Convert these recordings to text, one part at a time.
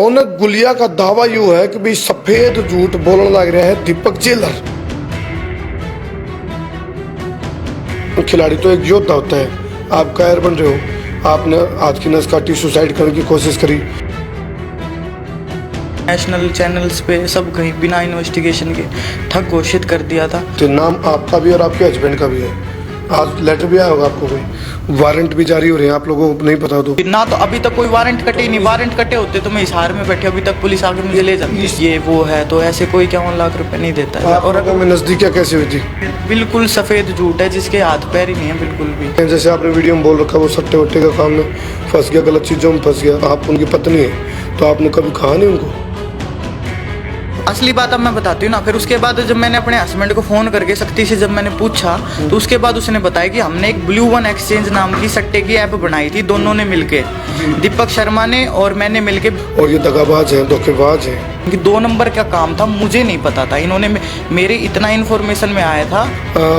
रौनक गुलिया का दावा यूं है कि भाई सफेद झूठ बोलने लग रहा है दीपक जेलर। खिलाड़ी तो एक योद्धा होता है, आप कायर बन रहे हो, आपने हाथ की नस काटी, सुसाइड करने की कोशिश करी। नेशनल चैनल्स पे सब कहीं बिना इन्वेस्टिगेशन के ठग घोषित कर दिया था। तो नाम आपका भी और आपके हस्बैंड का भी है। आज लेटर भी आया होगा आपको, कोई वारंट भी जारी हो रहे हैं, आप लोगों को नहीं पता? तो ना तो अभी तक कोई वारंट कटे ही नहीं। वारंट कटे होते तो मैं हिसार में बैठे, अभी तक पुलिस आके मुझे ले जाती। ये वो है तो ऐसे कोई 51 लाख रुपए नहीं देता है। और अगर मैं नजदीकियाँ कैसे हुई थी? बिल्कुल सफेद झूठ है जिसके हाथ पैर ही नहीं है बिल्कुल भी। जैसे आपने वीडियो में बोल रखा वो सट्टे वट्टे का काम में फंस गया, गलत चीजों में फंस गया। आप उनकी पत्नी है तो आपने कभी कहा नहीं उनको? असली बात अब मैं बताती हूँ ना। फिर उसके बाद जब मैंने अपने हस्बैंड को फ़ोन करके सख्ती से जब मैंने पूछा तो उसके बाद उसने बताया कि हमने एक ब्लू वन एक्सचेंज नाम की सट्टे की ऐप बनाई थी, दोनों ने मिलके, दीपक शर्मा ने और मैंने मिलके। और ये दगाबाज हैं, धोखेबाज हैं। कि 2 नंबर का काम था, मुझे नहीं पता था। इन्होंने मेरे इतना इन्फॉर्मेशन में आया था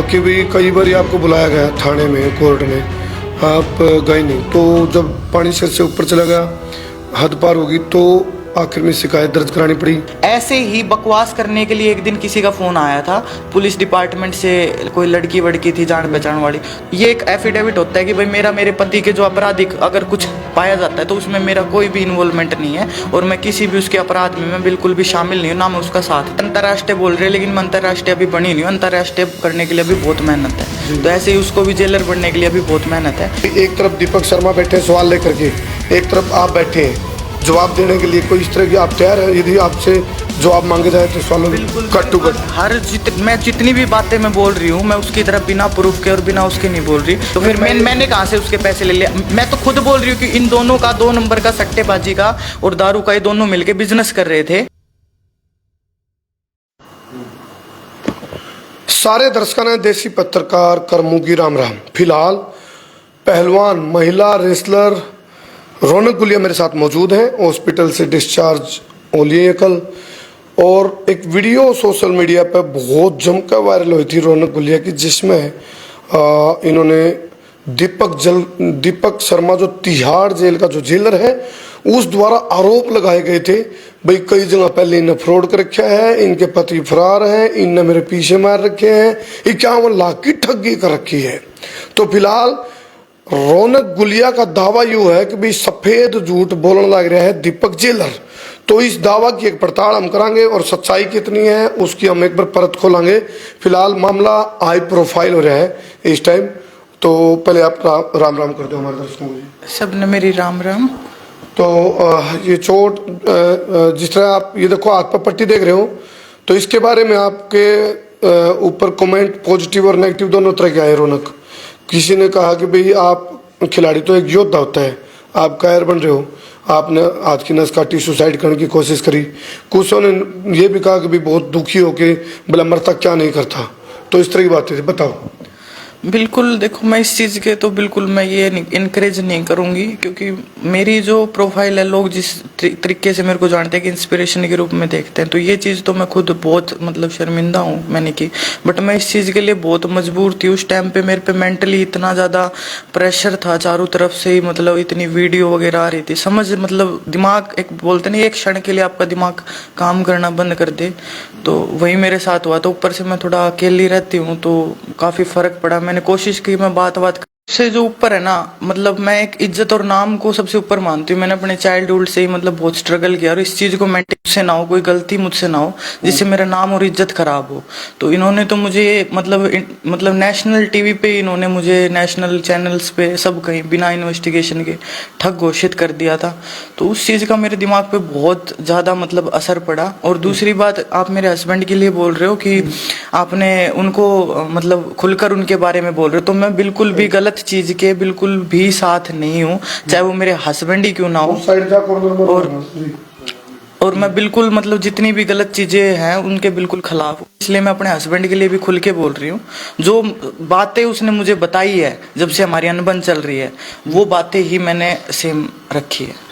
कि भाई कई बार आपको बुलाया गया थाने में, कोर्ट में, आप गए नहीं। तो जब पानी सिर से ऊपर चला गया, हद पार होगी, तो आखिर में शिकायत दर्ज करानी पड़ी। ऐसे ही बकवास करने के लिए एक दिन किसी का फ़ोन आया था पुलिस डिपार्टमेंट से, कोई लड़की वड़की थी जान पहचान वाली। ये एक एफिडेविट होता है कि भाई मेरे पति के जो आपराधिक अगर कुछ पाया जाता है तो उसमें मेरा कोई भी इन्वॉल्वमेंट नहीं है और मैं किसी भी उसके अपराध में मैं बिल्कुल भी शामिल नहीं हूँ, ना मैं उसका साथ। अंतर्राष्ट्रीय बोल रहे हैं लेकिन मैं अंतर्राष्ट्रीय अभी बनी नहीं हूँ। अंतर्राष्ट्रीय करने के लिए अभी बहुत मेहनत है, तो ऐसे ही उसको भी जेलर बनने के लिए अभी बहुत मेहनत है। एक तरफ दीपक शर्मा बैठे सवाल लेकर के, एक तरफ आप बैठे हैं जवाब देने के लिए। कोई इस तरह की आप तैयार है यदि आपसे जवाब मांगे जाए तो सवालों कट टू कट? मैं जितनी भी बातें मैं बोल रही हूँ मैं उसकी तरफ बिना प्रूफ के और बिना उसके नहीं बोल रही। तो फिर मैंने कहाँ से उसके पैसे ले लिया? मैं तो खुद बोल रही हूँ कि इन दोनों का 2 नंबर का सट्टेबाजी का और दारू का ये दोनों मिलके बिजनेस कर रहे थे। सारे दर्शकों ने देसी पत्रकार करमू की राम राम। फिलहाल पहलवान महिला रेसलर रौनक गुलिया मेरे साथ मौजूद हैं, हॉस्पिटल से डिस्चार्ज हो लिए कल। और एक वीडियो सोशल मीडिया पर बहुत जमकर वायरल हुई थी रौनक गुलिया की, जिसमें इन्होंने दीपक शर्मा जो तिहाड़ जेल का जो जेलर है उस द्वारा आरोप लगाए गए थे भाई कई जगह पहले इन्हें फ्रॉड कर रखा है, इनके पति फरार हैं, इनने मेरे पीछे मार रखे हैं, 51 लाख की ठगी कर रखी है। तो फिलहाल रौनक गुलिया का दावा यूं है कि भाई सफेद झूठ बोलने लग रहा है दीपक जेलर। तो इस दावा की एक पड़ताल हम करांगे और सच्चाई कितनी है उसकी हम एक बार परत खोलेंगे। फिलहाल मामला हाई प्रोफाइल हो रहा है इस टाइम। तो पहले आप राम राम कर दो हमारे दर्शकों को। सब ने मेरी राम राम। तो ये चोट जिस तरह आप ये देखो हाथ पर पट्टी देख रहे हो, तो इसके बारे में आपके ऊपर कमेंट पॉजिटिव और नेगेटिव दोनों तरह के आए। रौनक, किसी ने कहा कि भाई आप खिलाड़ी तो एक योद्धा होता है, आप कायर बन रहे हो, आपने हाथ की नस काटी, सुसाइड करने की कोशिश करी। कुछ ने ये भी कहा कि भाई बहुत दुखी हो के भला मरता क्या नहीं करता। तो इस तरह की बातें थी, बताओ। बिल्कुल देखो, मैं इस चीज़ के तो बिल्कुल मैं ये इनकरेज नहीं करूँगी, क्योंकि मेरी जो प्रोफाइल है लोग जिस तरीके से मेरे को जानते हैं कि इंस्पिरेशन के रूप में देखते हैं, तो ये चीज़ तो मैं खुद बहुत मतलब शर्मिंदा हूँ मैंने की। बट मैं इस चीज़ के लिए बहुत मजबूर थी। उस टाइम पे मेरे पे मेंटली इतना ज़्यादा प्रेशर था, चारों तरफ से ही मतलब इतनी वीडियो वगैरह आ रही थी, समझ मतलब दिमाग एक बोलते नहीं एक क्षण के लिए आपका दिमाग काम करना बंद कर दे, तो वही मेरे साथ हुआ। तो ऊपर से मैं थोड़ा अकेली रहती हूँ तो काफ़ी फ़र्क पड़ा। मैंने कोशिश की मैं बात से जो ऊपर है ना, मतलब मैं एक इज्जत और नाम को सबसे ऊपर मानती हूँ। मैंने अपने चाइल्डहुड से ही मतलब बहुत स्ट्रगल किया और इस चीज़ को मेंटेन मुझसे ना हो, कोई गलती मुझसे ना हो जिससे मेरा नाम और इज्जत खराब हो। तो इन्होंने तो मुझे मतलब नेशनल टीवी पे इन्होंने मुझे नेशनल चैनल्स पे सब कहीं बिना इन्वेस्टिगेशन के ठग घोषित कर दिया था। तो उस चीज़ का मेरे दिमाग पे बहुत ज़्यादा मतलब असर पड़ा। और दूसरी बात, आप मेरे हस्बैंड के लिए बोल रहे हो कि आपने उनको मतलब खुलकर उनके बारे में बोल रहे हो, तो मैं बिल्कुल भी गलत चीज के बिल्कुल भी साथ नहीं हूँ, चाहे वो मेरे हस्बैंड ही क्यों ना हो। और मैं बिल्कुल मतलब जितनी भी गलत चीजें हैं उनके बिल्कुल खिलाफ हूँ। इसलिए मैं अपने हस्बैंड के लिए भी खुल के बोल रही हूँ। जो बातें उसने मुझे बताई है जब से हमारी अनबन चल रही है, वो बातें ही मैंने सेम रखी है।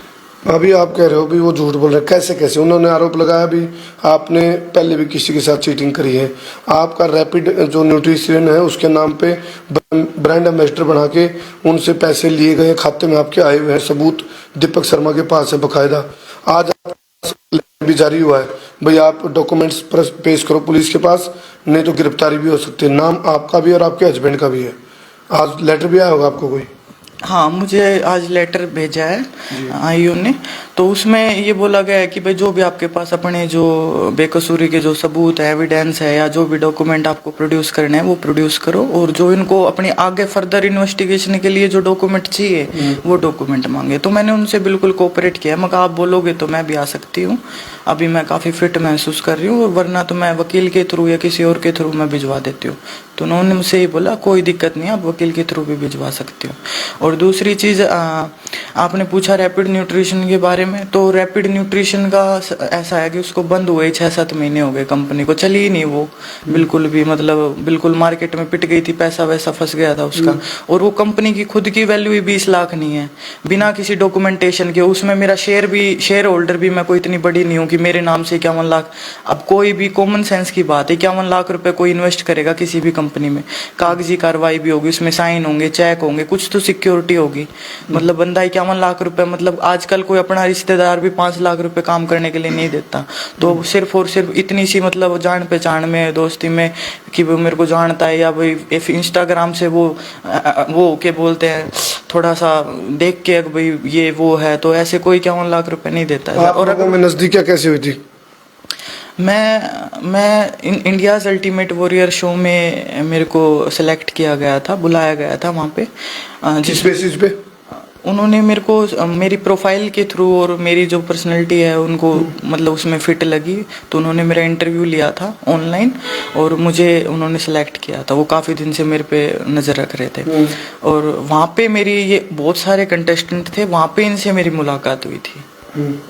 अभी आप कह रहे हो भी वो झूठ बोल रहे हैं, कैसे? उन्होंने आरोप लगाया भी आपने पहले भी किसी के साथ चीटिंग करी है। आपका रैपिड जो न्यूट्रिशन है उसके नाम पे ब्रांड एम्बेसडर बना के उनसे पैसे लिए गए, खाते में आपके आए हुए हैं, सबूत दीपक शर्मा के पास है बकायदा। आज भी जारी हुआ है, भाई आप डॉक्यूमेंट्स पेश करो पुलिस के पास, नहीं तो गिरफ्तारी भी हो सकती है। नाम आपका भी और आपके हस्बैंड का भी है। आज लेटर भी आया होगा आपको कोई? हाँ, मुझे आज लेटर भेजा है आईओ ने, तो उसमें ये बोला गया है कि भाई जो भी आपके पास अपने जो बेकसूरी के जो सबूत है, एविडेंस है, या जो भी डॉक्यूमेंट आपको प्रोड्यूस करने हैं वो प्रोड्यूस करो, और जो इनको अपनी आगे फर्दर इन्वेस्टिगेशन के लिए जो डॉक्यूमेंट चाहिए वो डॉक्यूमेंट मांगे। तो मैंने उनसे बिल्कुल कोऑपरेट किया। मगर आप बोलोगे तो मैं भी आ सकती हूँ, अभी मैं काफ़ी फिट महसूस कर रही हूँ, और वरना तो मैं वकील के थ्रू या किसी और के थ्रू मैं भिजवा देती हूँ। तो उन्होंने मुझसे ये बोला कोई दिक्कत नहीं है, आप वकील के थ्रू भी भिजवा सकती हो। और दूसरी चीज़, आपने पूछा रैपिड न्यूट्रिशन के बारे में, तो रैपिड न्यूट्रिशन का ऐसा है कि उसको बंद हुए 6-7 महीने हो गए, कंपनी को चली ही नहीं वो बिल्कुल भी, मतलब बिल्कुल मार्केट में पिट गई थी, पैसा वैसा फंस गया था उसका। और वो कंपनी की खुद की वैल्यू ही 20 लाख नहीं है, बिना किसी डॉक्यूमेंटेशन के। उसमें मेरा शेयर होल्डर भी मैं कोई इतनी बड़ी नहीं हूँ कि मेरे नाम से 51 लाख। अब कोई भी कॉमन सेंस की बात है, 51 लाख रुपए कोई इन्वेस्ट करेगा किसी भी कंपनी में, कागजी कार्रवाई भी होगी, उसमें साइन होंगे, चेक होंगे, कुछ तो सिक्योरिटी होगी। मतलब बंदा 51 लाख रुपए, मतलब आजकल कोई अपना रिश्तेदार भी 5 लाख रुपए काम करने के लिए नहीं देता। तो सिर्फ और सिर्फ इतनी सी मतलब जान पहचान में, दोस्ती में, कि वो मेरे को जानता है, या भाई इंस्टाग्राम से वो क्या बोलते हैं, थोड़ा सा देख के भाई ये वो है, तो ऐसे कोई 51 लाख रुपए नहीं देता है। और अगर मैं नजदीकियां कैसे हुई थी? मैं इंडियाज़ अल्टीमेट वॉरियर शो में मेरे को सिलेक्ट किया गया था, बुलाया गया था वहाँ पे। जिस बेसिस पे? उन्होंने मेरे को मेरी प्रोफाइल के थ्रू और मेरी जो पर्सनैलिटी है उनको मतलब उसमें फिट लगी, तो उन्होंने मेरा इंटरव्यू लिया था ऑनलाइन, और मुझे उन्होंने सेलेक्ट किया था। वो काफ़ी दिन से मेरे पे नज़र रख रहे थे, और वहाँ पे मेरी ये बहुत सारे कंटेस्टेंट थे, वहाँ पे इनसे मेरी मुलाकात हुई थी।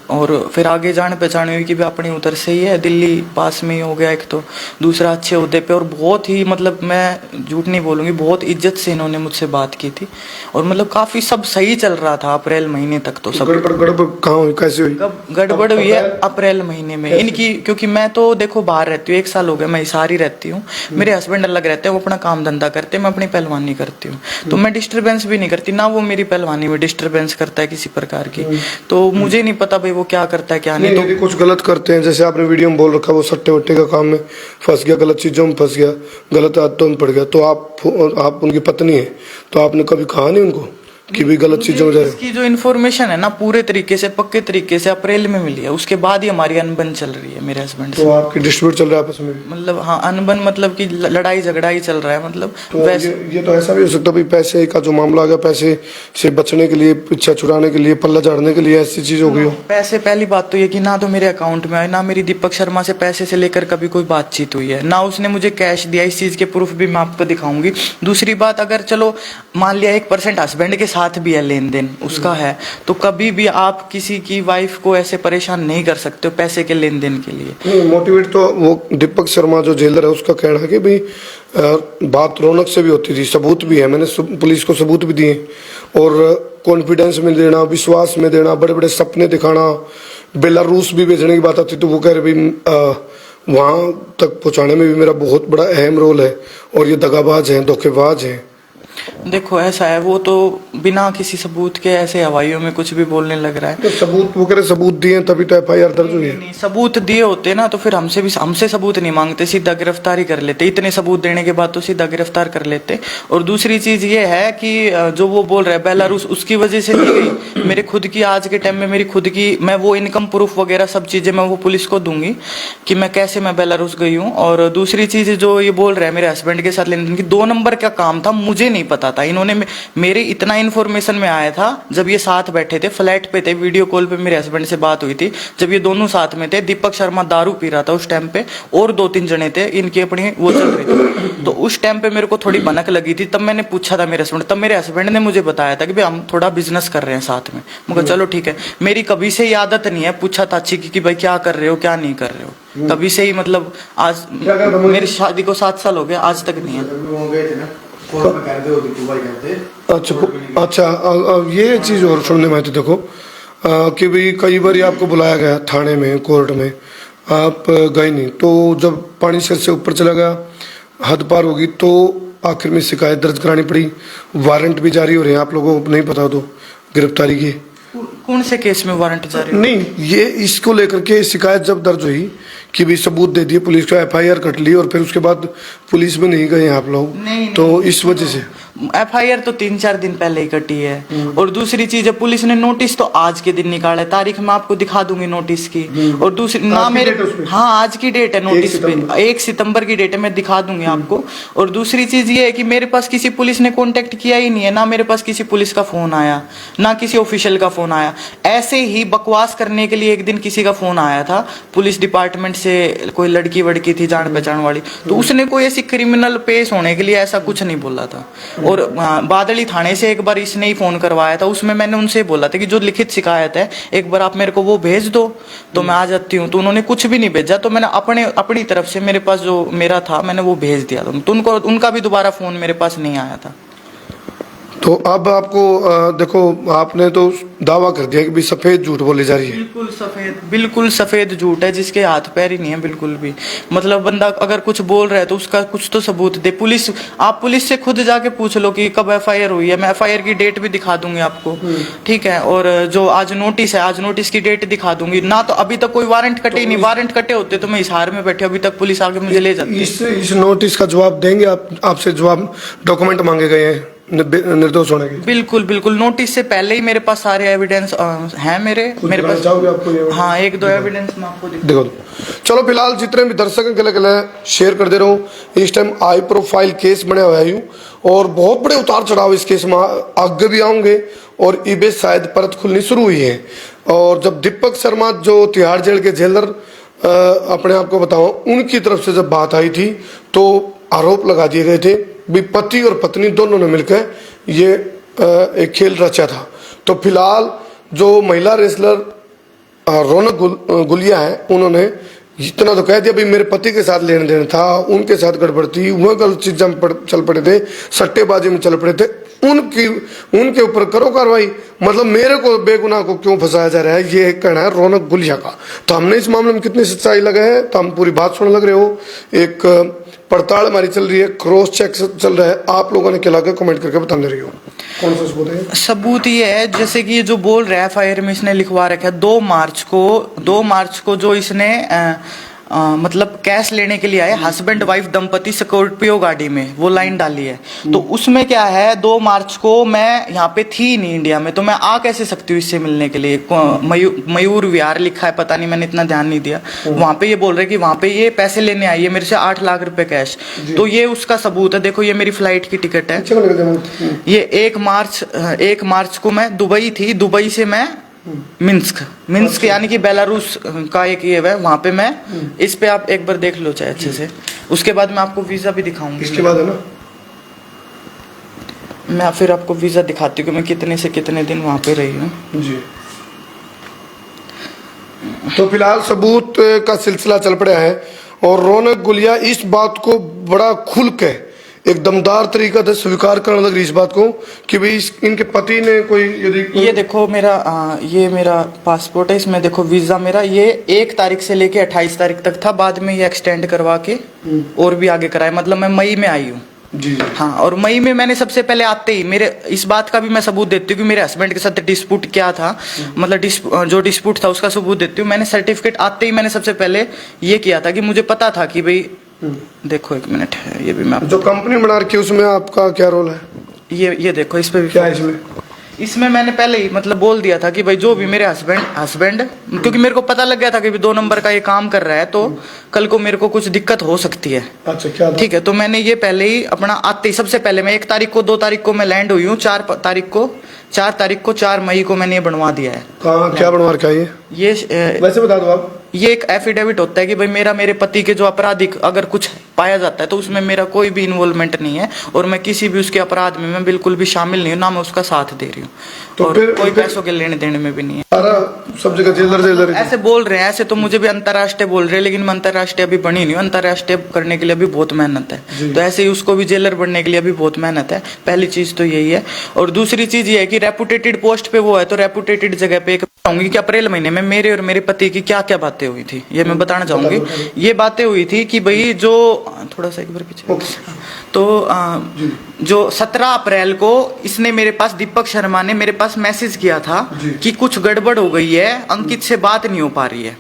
और फिर आगे जान पहचान हुई कि भी अपनी उधर से ही है, दिल्ली पास में ही हो गया एक तो, दूसरा अच्छे ओहदे पे, और बहुत ही मतलब मैं झूठ नहीं बोलूँगी, बहुत इज्जत से इन्होंने मुझसे बात की थी, और मतलब काफ़ी सब सही चल रहा था अप्रैल महीने तक। तो सब गड़बड़ कहाँ हुई, कैसे हुई? गड़बड़ हुई है अप्रैल महीने में इनकी, क्योंकि मैं तो देखो बाहर रहती हूँ, 1 साल हो गया मैं हिसार ही रहती हूँ, मेरे हस्बैंड अलग रहते हैं, वो अपना काम धंधा करते हैं, मैं अपनी पहलवानी करती हूँ, तो मैं डिस्टर्बेंस भी नहीं करती, ना वो मेरी पहलवानी में डिस्टर्बेंस करता है किसी प्रकार की। तो मुझे नहीं पता भाई वो क्या करता है क्या नहीं। तो कुछ गलत करते हैं, जैसे आपने वीडियो में बोल रखा वो सट्टे वट्टे का काम में फंस गया, गलत चीजों में फंस गया, गलत आदतों में पड़ गया, तो आप उनकी पत्नी है, तो आपने कभी कहा नहीं उनको कि भी गलत चीजों में जाए? इसकी जो इन्फॉर्मेशन है ना पूरे तरीके से पक्के तरीके से अप्रैल में मिली है, उसके बाद ही हमारी अनबन चल रही है मेरे हस्बैंड से। तो आपकी डिस्प्यूट चल रहा है आपस में? मतलब हाँ, अनबन मतलब कि लड़ाई झगड़ा ही चल रहा है, मतलब तो वैसे ये तो ऐसा भी हो सकता है पैसे का जो मामला आ गया, पैसे से बचने के लिए, पीछा छुड़ाने के लिए, पल्ला झाड़ने के लिए ऐसी चीज हो गई हो? पैसे, पहली बात तो ये कि ना तो मेरे अकाउंट में आए, ना मेरी दीपक शर्मा से पैसे से लेकर कभी कोई बातचीत हुई है, ना उसने मुझे कैश दिया, इस चीज के प्रूफ भी मैं आपको दिखाऊंगी। दूसरी बात, अगर चलो मान लिया 1% हस्बैंड के साथ भी है लेन देन उसका है, तो कभी भी आप किसी की वाइफ को ऐसे परेशान नहीं कर सकते हो पैसे के लेन देन के लिए। मोटिवेट तो वो दीपक शर्मा जो जेलर है उसका कहना है कि भाई बात रौनक से भी होती थी, सबूत भी है, मैंने पुलिस को सबूत भी दिए, और कॉन्फिडेंस में देना, विश्वास में देना, बड़े बड़े सपने दिखाना, बेलारूस भी भेजने की बात आती, तो वो कह रहे भाई वहाँ तक पहुँचाने में भी मेरा बहुत बड़ा अहम रोल है, और ये दगाबाज हैं, धोखेबाज हैं। देखो ऐसा है, वो तो बिना किसी सबूत के ऐसे हवाइयों में कुछ भी बोलने लग रहा है। तो सबूत वो कह रहे सबूत दिए तभी तो एफआईआर दर्ज हुई है। नहीं, सबूत दिए होते ना तो फिर हमसे सबूत नहीं मांगते, सीधा गिरफ्तारी कर लेते, इतने सबूत देने के बाद तो सीधा गिरफ्तार कर लेते। और दूसरी चीज ये है कि जो वो बोल रहा है बेलारूस, उसकी वजह से नहीं गई, मेरे खुद की आज के टाइम में मेरी खुद की, मैं वो इनकम प्रूफ वगैरह सब चीजें मैं वो पुलिस को दूंगी कि मैं कैसे मैं बेलारूस गई हूँ। और दूसरी चीज जो ये बोल रहा है मेरे हस्बैंड के साथ लेन देन की, 2 नंबर का काम था, मुझे नहीं पता था। इन्होंने मेरे इतना इन्फॉर्मेशन में आया था जब ये साथ बैठे थे, फ्लैट पे थे, वीडियो कॉल पे मेरे हस्बैंड से बात हुई थी, जब ये दोनों साथ में थे, दीपक शर्मा दारू पी रहा था उस टाइम पे, और 2-3 जने थे, इनकी अपनी वो चल रही थी। तो उस टाइम पे मेरे को थोड़ी भनक लगी थी, तब मैंने पूछा था मेरे हस्बैंड, तब मेरे हस्बैंड ने मुझे बताया था कि भाई हम थोड़ा बिजनेस कर रहे हैं साथ में। मैं कहा चलो ठीक है, मेरी कभी से ही आदत नहीं है पूछा था अच्छी कि भाई क्या कर रहे हो क्या नहीं कर रहे हो, कभी से ही, मतलब आज मेरी शादी को 7 साल हो गए, आज तक नहीं है। अच्छा, ये चीज और सुनने में आती, देखो कि भाई कई बार आपको बुलाया गया थाने में, कोर्ट में, आप गए नहीं, तो जब पानी सिर से ऊपर चला गया, हद पार होगी, तो आखिर में शिकायत दर्ज करानी पड़ी, वारंट भी जारी हो रहे हैं, आप लोगों को नहीं पता तो गिरफ्तारी की। कौन से केस में वारंट जारी? नहीं, ये इसको लेकर के शिकायत जब दर्ज हुई कि भी सबूत दे दिए, पुलिस को एफआईआर कट ली और फिर उसके बाद पुलिस में नहीं गए आप लोग, नहीं, तो इस वजह से एफआईआर तो 3-4 दिन पहले ही कटी है। और दूसरी चीज है, पुलिस ने नोटिस तो आज के दिन निकाला है, तारीख मैं आपको दिखा दूंगी नोटिस की। और दूसरी ना मेरे, हाँ आज की डेट है नोटिस पे, 1 सितंबर की डेट है, मैं दिखा दूंगी आपको। और दूसरी चीज ये है कि मेरे पास किसी पुलिस ने कांटेक्ट किया ही नहीं है, ना मेरे पास किसी पुलिस का फोन आया, ना किसी ऑफिशियल का फोन आया। ऐसे ही बकवास करने के लिए एक दिन किसी का फोन आया था पुलिस डिपार्टमेंट से, कोई लड़की वड़की थी जान पहचान वाली, तो उसने कोई ऐसी क्रिमिनल पेश होने के लिए ऐसा कुछ नहीं बोला था। और बादली थाने से एक बार इसने ही फोन करवाया था, उसमें मैंने उनसे बोला था कि जो लिखित शिकायत है एक बार आप मेरे को वो भेज दो तो मैं आ जाती हूँ, तो उन्होंने कुछ भी नहीं भेजा। तो मैंने अपनी तरफ से, मेरे पास जो मेरा था मैंने वो भेज दिया था, तो उनको उनका भी दोबारा फोन मेरे पास नहीं आया था। तो अब आपको देखो, आपने तो दावा कर दिया कि भी सफेद झूठ बोली जा रही है। बिल्कुल सफेद झूठ है, जिसके हाथ पैर ही नहीं है बिल्कुल भी। मतलब बंदा अगर कुछ बोल रहा है तो उसका कुछ तो सबूत दे। पुलिस, आप पुलिस से खुद जाके पूछ लो कि कब एफआईआर हुई है, मैं एफआईआर की डेट भी दिखा दूंगी आपको, ठीक है। और जो आज नोटिस है, आज नोटिस की डेट दिखा दूंगी ना। तो अभी तक कोई वारंट कटे ही नहीं, वारंट कटे होते तो मैं इस हार में बैठे, अभी तक पुलिस आके मुझे ले जाती। इस नोटिस का जवाब देंगे आप? आपसे जवाब, डॉक्यूमेंट मांगे गए हैं निर्दोष होने के? बिल्कुल नोटिस से पहले ही मेरे पास सारे एविडेंस हैं मेरे पास। आपको हाँ, 1-2 एविडेंस मैं आपको देखो। चलो फिलहाल जितने भी दर्शक गले शेयर कर दे रहा हूँ। इस टाइम हाई प्रोफाइल केस बने हुआ है और बहुत बड़े उतार चढ़ाव इस केस में आगे भी आऊंगे। और इबे शायद परत खुलनी शुरू हुई है। और जब दीपक शर्मा जो तिहाड़ जेल के जेलर अपने आप को बताओ, उनकी तरफ से जब बात आई थी तो आरोप लगा दिए गए थे भी पति और पत्नी दोनों ने मिलकर ये एक खेल रचा था। तो फिलहाल जो महिला रेसलर रौनक गुलिया है, उन्होंने इतना तो कह दिया भाई मेरे पति के साथ लेन देन था, उनके साथ गड़बड़ थी, वह गलत चीज़ों में चल पड़े थे, सट्टेबाजी में चल पड़े थे, उनके ऊपर करो कार्रवाई। मतलब मेरे को बेगुनाह को क्यों फंसाया जा रहा है, ये कहना है रौनक गुलिया का। तो हमने इस मामले में कितनी सच्चाई लगा है तो हम पूरी बात सुन लग रहे हो। एक पड़ताल हमारी चल रही है, क्रॉस चेक चल रहा है। आप लोगों ने क्या लगा कमेंट करके बताने रही हो, कौन सा सबूत है? सबूत ये है, जैसे कि ये जो बोल रहा है एफआईआर में इसने लिखवा रखा है 2 मार्च को जो इसने मतलब कैश लेने के लिए आए हस्बैंड वाइफ दंपति स्कॉर्पियो गाड़ी में, वो लाइन डाली है। तो उसमें क्या है, 2 मार्च को मैं यहाँ पे थी नहीं इंडिया में, तो मैं आ कैसे सकती हूँ इससे मिलने के लिए। मयूर विहार लिखा है, पता नहीं, मैंने इतना ध्यान नहीं दिया। वहां पे ये बोल रहे कि वहां पे ये पैसे लेने आई है मेरे से 8 लाख रुपए कैश। तो ये उसका सबूत है। देखो ये मेरी फ्लाइट की टिकट है। ये 1 मार्च को मैं दुबई थी, दुबई से मैं मिन्स्क यानी कि बेलारूस का एक ये है, वहां पे मैं, इस पे आप एक बार देख लो चाहे अच्छे से। उसके बाद मैं आपको वीजा भी दिखाऊंगी। इसके बाद है ना, मैं फिर आपको वीजा दिखाती हूँ कि मैं कितने से कितने दिन वहां पे रही हूँ जी। तो फिलहाल सबूत का सिलसिला चल पड़ा है और रौनक गुलिया इस बात को बड़ा खुल के एक दमदार तरीका से स्वीकार करने लग रही इस बात को कि भाई इनके पति ने कोई, यदि ये देखो ये मेरा पासपोर्ट है, इसमें देखो वीजा मेरा ये 1 तारीख से लेके 28 तारीख तक था, बाद में ये एक्सटेंड करवा के और भी आगे कराया। मतलब मैं मई में आई हूँ जी। हाँ, और मई में मैंने सबसे पहले आते ही मेरे, इस बात का भी मैं सबूत देती हूँ कि मेरे हस्बैंड के साथ डिस्प्यूट क्या था, मतलब जो डिस्प्यूट था उसका सबूत देती हूँ। मैंने सर्टिफिकेट आते ही मैंने सबसे पहले ये किया था कि मुझे पता था कि भाई, देखो 1 मिनट है, ये भी मैं जो कंपनी बना रखी है उसमें आपका क्या रोल है? ये देखो इस पे भी क्या है इसमें मैंने पहले ही मतलब बोल दिया था कि भाई जो भी मेरे हस्बैंड क्योंकि मेरे को पता लग गया था कि 2 नंबर का ये काम कर रहा है तो कल को मेरे को कुछ दिक्कत हो सकती है। अच्छा, क्या? ठीक है, तो मैंने ये पहले ही अपना आते ही सबसे पहले मैं 1 तारीख को, 2 तारीख को मैं लैंड हुई हूँ, 4 तारीख को 4 मई को मैंने ये बनवा दिया है। क्या बनवा रखा है ये वैसे बता दो आप। ये एक एफिडेविट होता है कि भाई मेरे पति के जो आपराधिक अगर कुछ पाया जाता है तो उसमें मेरा कोई भी इन्वॉल्वमेंट नहीं है और मैं किसी भी उसके अपराध में मैं बिल्कुल भी शामिल नहीं हूँ, ना मैं उसका साथ दे रही हूँ। तो और कोई पैसों के लेने देने में भी नहीं है। सब जगह जेलर ऐसे बोल रहे हैं, ऐसे तो मुझे भी अंतर्राष्ट्रीय बोल रहे हैं, लेकिन मैं अंतर्राष्ट्रीय अभी बनी नहीं हूँ। अंतर्राष्ट्रीय करने के लिए अभी बहुत मेहनत है, तो ऐसे ही उसको भी जेलर बनने के लिए अभी बहुत मेहनत है। पहली चीज तो यही है। और दूसरी चीज ये है कि रेपुटेटेड पोस्ट पे वो है, तो रेपुटेटेड जगह पे बताऊंगी कि अप्रैल महीने में मेरे और मेरे पति की क्या क्या बातें हुई थी, ये मैं बताना चाहूंगी। ये बातें हुई थी कि भाई जो, थोड़ा सा एक बार पीछे, तो जो 17 अप्रैल को इसने मेरे पास, दीपक शर्मा ने मेरे पास मैसेज किया था कि कुछ गड़बड़ हो गई है, अंकित से बात नहीं हो पा रही है।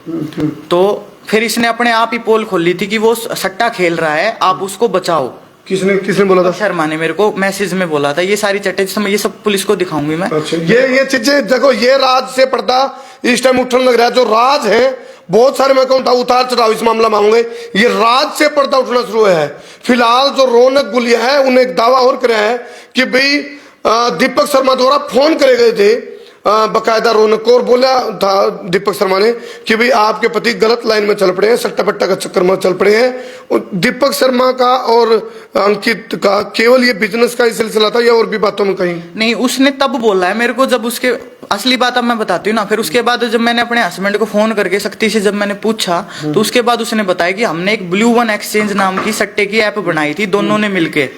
तो फिर इसने अपने आप ही पोल खोल ली थी कि वो सट्टा खेल रहा है, आप उसको बचाओ। किसने बोला था? शर्मा ने मेरे को मैसेज में बोला था। ये सारी चैटें मैं ये सब पुलिस को दिखाऊंगी मैं। अच्छा, ये चीजें देखो, ये राज से पर्दा इस टाइम उठने लग रहा है। जो राज है, बहुत सारे मैं कहूँ उतार चढ़ाव इस मामला में होंगे, ये राज से पर्दा उठना शुरू है। फिलहाल जो रौनक गुलिया है, उन्हें एक दावा और किया है कि भाई दीपक शर्मा द्वारा फोन करे गए थे बकायदा रौनक को, और बोला था दीपक शर्मा ने कि भाई आपके पति गलत लाइन में चल पड़े हैं, सट्टा पट्टा का चक्कर में चल पड़े हैं। दीपक शर्मा का और अंकित का केवल ये बिजनेस का ही सिलसिला था या और भी बातों में कहीं? नहीं, उसने तब बोला है मेरे को जब उसके, असली बात अब मैं बताती हूँ ना। फिर उसके बाद जब मैंने अपने हस्बैंड को फोन करके सख्ती से जब मैंने पूछा, तो उसके बाद उसने बताया कि हमने एक ब्लू वन एक्सचेंज नाम की सट्टे की ऐप बनाई थी, दोनों ने मिलके,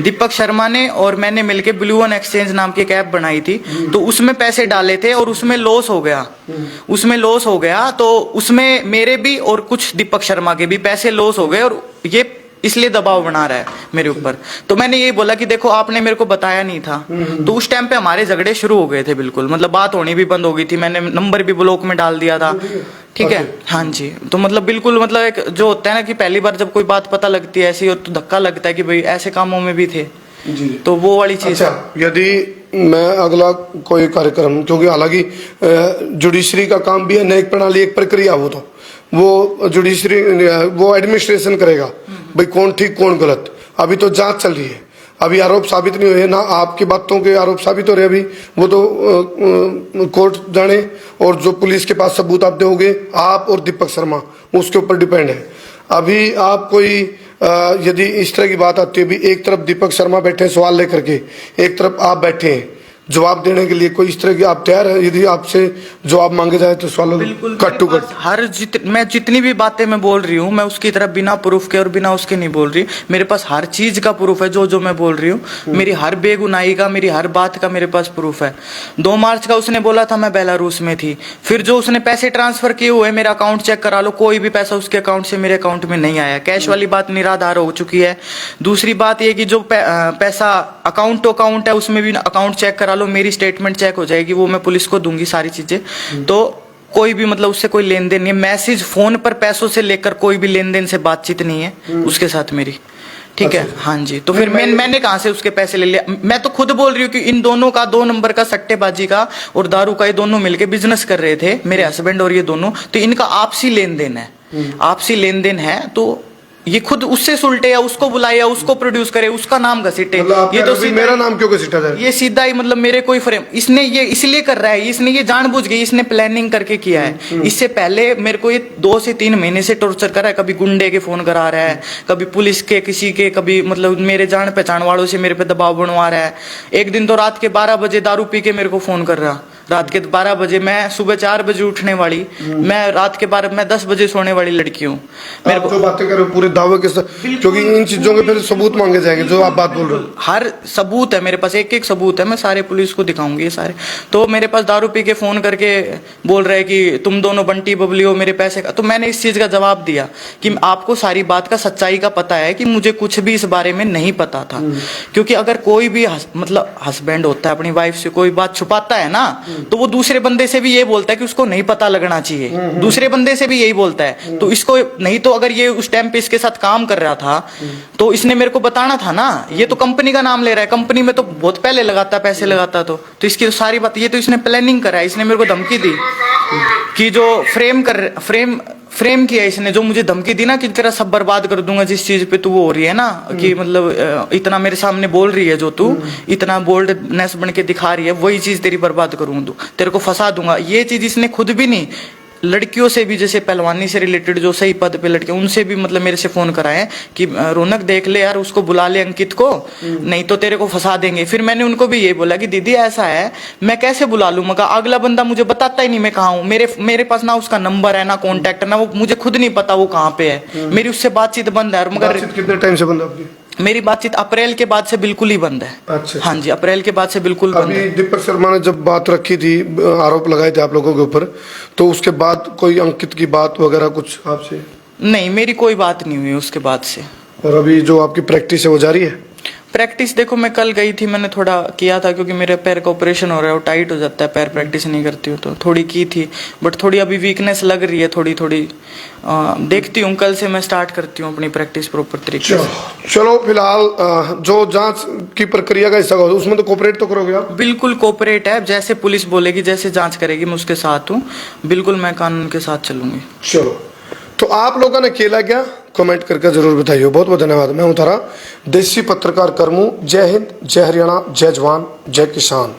दीपक शर्मा ने और मैंने मिलके ब्लू वन एक्सचेंज नाम की एक ऐप बनाई थी। तो उसमें पैसे डाले थे और उसमें लॉस हो गया। तो उसमें मेरे भी और कुछ दीपक शर्मा के भी पैसे लॉस हो गए, और ये इसलिए दबाव बना रहा है मेरे ऊपर। तो मैंने ये बोला कि देखो आपने मेरे को बताया नहीं था। तो उस टाइम पे हमारे झगड़े शुरू हो गए थे, बिल्कुल मतलब बात होनी भी बंद हो गई थी। मैंने नंबर भी ब्लॉक में डाल दिया था, ठीक है। हाँ जी, तो मतलब बिल्कुल मतलब एक जो होता है ना कि पहली बार जब कोई बात पता लगती है ऐसी, और तो धक्का लगता है कि भाई ऐसे कामों में भी थे जी। तो वो वाली चीज। अच्छा, यदि मैं अगला कोई कार्यक्रम, क्योंकि हालांकि जुडिशरी का काम भी है, न्यायिक प्रणाली एक प्रक्रिया, वो जुडिशरी वो एडमिनिस्ट्रेशन करेगा भाई कौन ठीक कौन गलत। अभी तो जांच चल रही है, अभी आरोप साबित नहीं हुए ना, आपकी बातों के आरोप साबित हो रहे अभी, वो तो कोर्ट जाने, और जो पुलिस के पास सबूत आप दोगे आप और दीपक शर्मा, उसके ऊपर डिपेंड है। अभी आप कोई यदि इस तरह की बात आती है, भी एक तरफ दीपक शर्मा बैठे सवाल लेकर के, एक तरफ आप बैठे हैं जवाब देने के लिए, कोई इस तरह की आप तैयार है यदि आपसे जवाब मांगे जाए तो सवालों कट टू कट? मैं जितनी भी बातें मैं बोल रही हूँ, मैं उसकी तरफ बिना प्रूफ के और बिना उसके नहीं बोल रही। मेरे पास हर चीज का प्रूफ है, जो मैं बोल रही हूँ, मेरी हर बेगुनाही का, मेरी हर बात का मेरे पास प्रूफ है। 2 मार्च का उसने बोला था मैं बेलारूस में थी। फिर जो उसने पैसे ट्रांसफर किए हुए, मेरा अकाउंट चेक करा लो, कोई भी पैसा उसके अकाउंट से मेरे अकाउंट में नहीं आया। कैश वाली बात निराधार हो चुकी है। दूसरी बात ये कि जो पैसा अकाउंट टू अकाउंट है, उसमें भी अकाउंट चेक करा लो, मेरी स्टेटमेंट चेक हो जाएगी, वो मैं पुलिस को दूंगी सारी चीजें। तो कोई भी मतलब उससे कोई लेन देन नहीं है, मैसेज फोन पर पैसों से लेकर कोई भी लेन देन से बातचीत नहीं है उसके साथ मेरी, ठीक है। हाँ जी, तो फिर मैंने कहां से उसके पैसे ले लिया? मैं तो खुद बोल रही हूँ कि इन दोनों का 2 नंबर का सट्टेबाजी का और दारू का, ये दोनों मिलके बिजनेस कर रहे थे, मेरे हस्बैंड और ये दोनों। तो इनका आपसी लेन देन है, आपसी लेन देन है। तो ये खुद उससे सुलटे या उसको बुलाए या उसको प्रोड्यूस करे, उसका नाम घसीटे। ये तो मेरा नाम क्यों घसीटा जाए? ये सीधा ही मतलब मेरे कोई फ्रेम, इसने ये इसलिए कर रहा है, इसने ये जानबूझ के, इसने प्लानिंग करके किया है। इससे पहले मेरे को ये 2 से 3 महीने से टॉर्चर कर रहा है। कभी गुंडे के फोन करा रहा है, कभी पुलिस के किसी के, कभी मतलब मेरे जान पहचान वालों से मेरे पे दबाव बनवा रहा है। एक दिन तो रात के 12 बजे दारू पी के मेरे को फोन कर रहा, रात के 12 बजे, मैं सुबह 4 बजे उठने वाली, मैं रात के 12, मैं 10 बजे सोने वाली लड़की हूँ। मेरे को बातें करो पूरे दावे के साथ, क्योंकि इन चीजों के फिर सबूत मांगे जाएंगे जो आप बात बोल रहे हो। हर सबूत है मेरे पास, एक सबूत है, मैं सारे पुलिस को दिखाऊंगी ये सारे। तो मेरे पास दारू पी के फोन करके बोल रहे कि तुम दोनों बंटी बबली हो, मेरे पैसे का। तो मैंने इस चीज का जवाब दिया कि आपको सारी बात का सच्चाई का पता है कि मुझे कुछ भी इस बारे में नहीं पता था। क्योंकि अगर कोई भी मतलब हस्बैंड होता है अपनी वाइफ से कोई बात छुपाता है ना, तो वो दूसरे बंदे से भी ये बोलता है कि उसको नहीं पता लगना चाहिए, दूसरे बंदे से भी यही बोलता है। तो इसको नहीं, तो अगर ये उस टाइम पे इसके साथ काम कर रहा था तो इसने मेरे को बताना था ना। ये तो कंपनी का नाम ले रहा है, कंपनी में तो बहुत पहले लगाता, पैसे लगाता। तो इसकी तो सारी बात, ये तो इसने प्लानिंग करा है। इसने मेरे को धमकी दी कि जो फ्रेम किया इसने, जो मुझे धमकी दी ना कि तेरा सब बर्बाद कर दूंगा जिस चीज पे तू वो हो रही है ना, कि मतलब इतना मेरे सामने बोल रही है, जो तू इतना बोल्डनेस बन के दिखा रही है, वही चीज तेरी बर्बाद करूंगा, तेरे को फंसा दूंगा। ये चीज इसने खुद भी नहीं, लड़कियों से भी, जैसे पहलवानी से रिलेटेड जो सही पद पे लड़के, उनसे भी मतलब मेरे से फोन कराए कि रौनक देख ले यार, उसको बुला ले अंकित को, नहीं तो तेरे को फंसा देंगे। फिर मैंने उनको भी ये बोला कि दीदी ऐसा है, मैं कैसे बुला लूं, मगर अगला बंदा मुझे बताता ही नहीं मैं कहाँ हूँ। मेरे पास ना उसका नंबर है ना कॉन्टैक्ट, ना वो मुझे खुद नहीं पता वो कहाँ पे है। मेरी उससे बातचीत बंद है। मगर कितने टाइम से बंद है आपकी? मेरी बातचीत अप्रैल के बाद से बिल्कुल ही बंद है। अच्छा। हाँ जी, अप्रैल के बाद से बिल्कुल बंद है। दीपक शर्मा ने जब बात रखी थी, आरोप लगाए थे आप लोगों के ऊपर, तो उसके बाद कोई अंकित की बात वगैरह कुछ आपसे? नहीं, मेरी कोई बात नहीं हुई उसके बाद से। और अभी जो आपकी प्रैक्टिस है वो जारी है? प्रैक्टिस देखो मैं कल गई थी, मैंने थोड़ा किया था क्योंकि मेरे पैर का ऑपरेशन हो रहा है, वो टाइट हो जाता है पैर, प्रैक्टिस नहीं करती हूँ तो थोड़ी की थी, बट थोड़ी अभी वीकनेस लग रही है थोड़ी थोड़ी। देखती हूँ, कल से मैं स्टार्ट करती हूँ अपनी प्रैक्टिस प्रॉपर तरीके से। चलो फिलहाल जो जांच की प्रक्रिया का हिस्सा होगा उसमें तो कोऑपरेट तो करोगे आप? बिल्कुल कोऑपरेट है, जैसे पुलिस बोलेगी, जैसे जांच करेगी मैं उसके साथ हूँ, बिल्कुल मैं कानून के साथ चलूंगी। चलो, तो आप लोगों ने खेला क्या, कमेंट करके जरूर बताइए। बहुत बहुत धन्यवाद। मैं हूं तारा, देसी पत्रकार कर्मू। जय हिंद, जय हरियाणा, जय जवान, जय किसान।